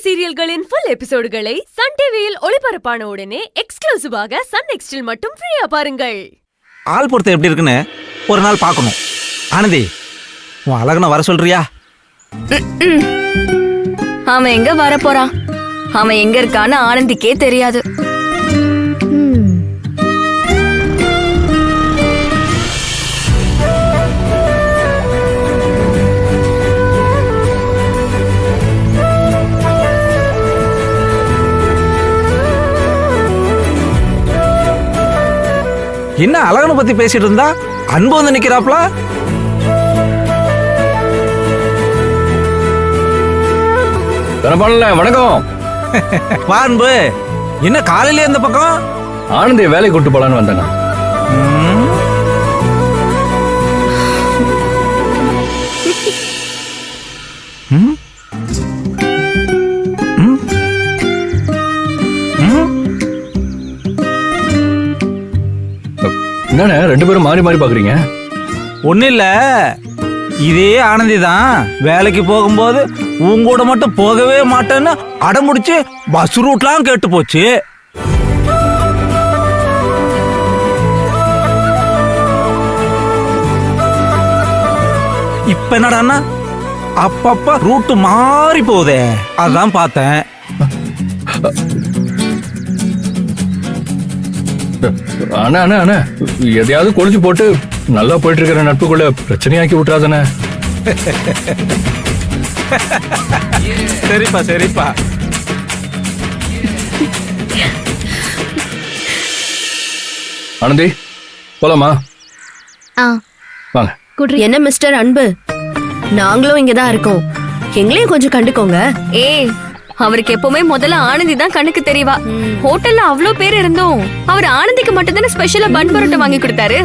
சீரியல்களின் full எபிசோடுகளை Sun டிவியில் ஒளிபரப்பான உடனே எக்ஸ்க்ளூசிவாக சன் நெக்ஸ்டில் மட்டும் ஃப்ரீயா பாருங்கள். ஆள் பொறுத்த எப்படி இருக்குன்னு ஒரு நாள் பார்க்கணும். ஆனந்தி, உன் அழகனை வர சொல்றியா? அவன் எங்க வர போறான்? அவன் எங்க இருக்கான்னு ஆனந்திக்கே தெரியாது. என்ன அழகனை பத்தி பேசிட்டு இருந்தா அன்பு வந்து நிக்கிறாப்ல. வணக்கம். வா அன்பு, என்ன காலையில இந்த பக்கம்? ஆனந்திய வேலை கூட்டு போலான்னு வந்தேன். என்னண்ணே ரெண்டு பேரும் மாறி மாறி பாக்குறீங்க? ஒன்னும் இல்ல, இதே ஆனந்தி தான் வேலைக்கு போகும்போது உங்கூட மட்டும் போகவே மாட்டேன்னு அடமுடிச்சு பஸ் ரூட்லாம் கேட்டு போச்சு. இப்ப என்னடான்னா அப்பப்ப ரூட்டு மாறி போகுதே, அதான் பார்த்தேன். அண்ணா அண்ணா அண்ணா, எதையாவது கொளுத்தி போட்டு நல்லா போயிட்டு இருக்கிற நட்புக்குள்ள பிரச்சனையாக்கி விட்டுறாதானே. சரிப்பா சரிப்பா. ஆனந்தி போலாமா? வாங்க. என்ன மிஸ்டர் அன்பு, நாங்களும் இங்கதான் இருக்கோம், எங்களையும் கொஞ்சம் கண்டுக்கோங்க. ஏய், அவருக்கு எப்பவுமே முதல்ல ஆனந்தி தான் கண்ணுக்கு தெரியவா. ஹோட்டல்ல அவ்வளவு பேர் இருந்தோம், அவர் ஆனந்திக்கு மட்டும் தானே ஸ்பெஷலா பன் பரோட்டா வாங்கி கொடுத்தாரு.